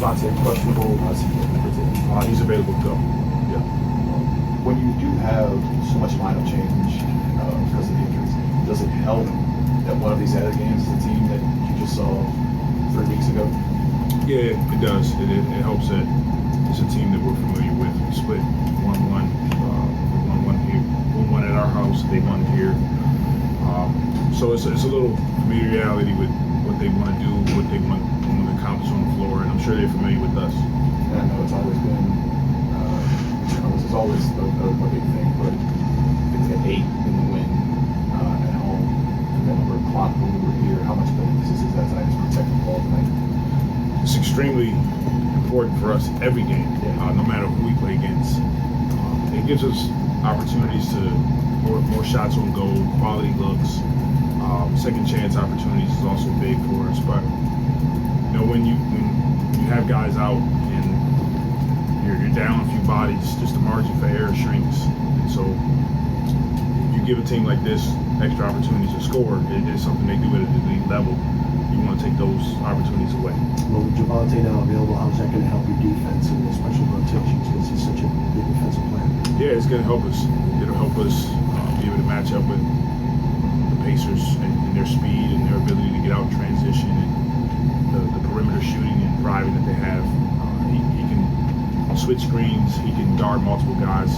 Devontae questionable? How's he getting? He's available to go. Yeah. When you do have so much lineup change because of the injuries, does it help that one of these other games is a team that you just saw 3 weeks ago? Yeah, it does. It helps that it's a team that we're familiar with. We split 1-1. We won 1 here, 1-1 at our house. They won here. So it's a little familiarity with what they want to do, what they want to accomplish on the floor, and I'm sure they're familiar with us. And I know it's always been, this is always a big thing, but it's an 8 in the win at home. And then over a clock when we were here, how much of an emphasis is that tonight to protect the ball tonight? It's extremely important for us every game, no matter who we play against. It gives us opportunities to more shots on goal, quality looks. Second chance opportunities is also big for us. But when you have guys out and you're down a few bodies, just the margin for error shrinks. And so if you give a team like this extra opportunities to score, it is something they do at an elite level. You want to take those opportunities away. Well, with Devontae now available, how's that going to help your defense and especially rotations because he's such a big defensive player? Yeah, it's going to help us. It'll help us be able to match up with the Pacers and their speed and their ability to get out in transition and the perimeter shooting and driving that they have. He can switch screens. He can guard multiple guys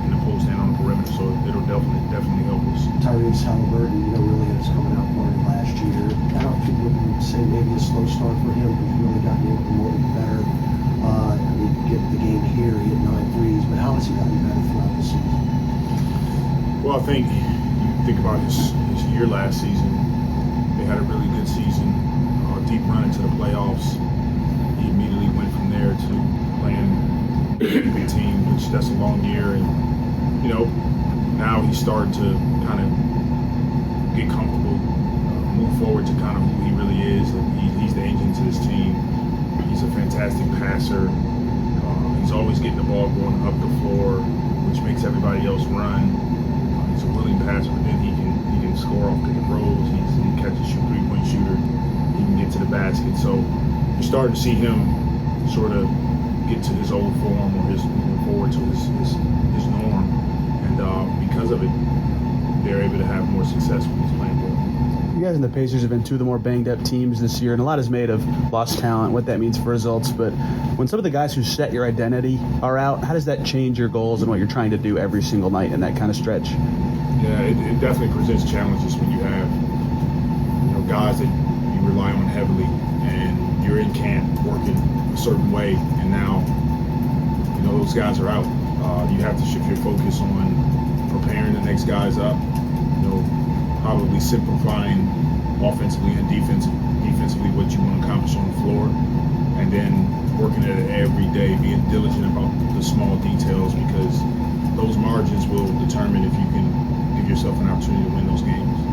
in the post and on the perimeter. So it'll definitely help us. Tyrese Halliburton, really is coming out party last year. I don't think we would say maybe a slow start for him, but he's really gotten more better. Get the game here, he had 9 threes, but how has he gotten better throughout the season? Well, I think you think about his year last season. They had a really good season, deep run into the playoffs. He immediately went from there to playing with the team, which that's a long year, and now he's starting to kind of get comfortable, move forward to kind of who he really is, and he's the engine to this team. He's a fantastic passer. He's always getting the ball going up the floor, which makes everybody else run. He's a willing passer, but then he can score off pick and rolls. He catches a 3-point shooter. He can get to the basket. So you're starting to see him sort of get to his old form or his moving forward to his norm. And because of it, they're able to have more success when he's playing ball. You guys and the Pacers have been two of the more banged-up teams this year, and a lot is made of lost talent, what that means for results. But when some of the guys who set your identity are out, how does that change your goals and what you're trying to do every single night in that kind of stretch? Yeah, it definitely presents challenges when you have guys that you rely on heavily, and you're in camp working a certain way, and now those guys are out. You have to shift your focus on preparing the next guys up. Probably simplifying offensively and defensively what you want to accomplish on the floor, and then working at it every day, being diligent about the small details, because those margins will determine if you can give yourself an opportunity to win those games.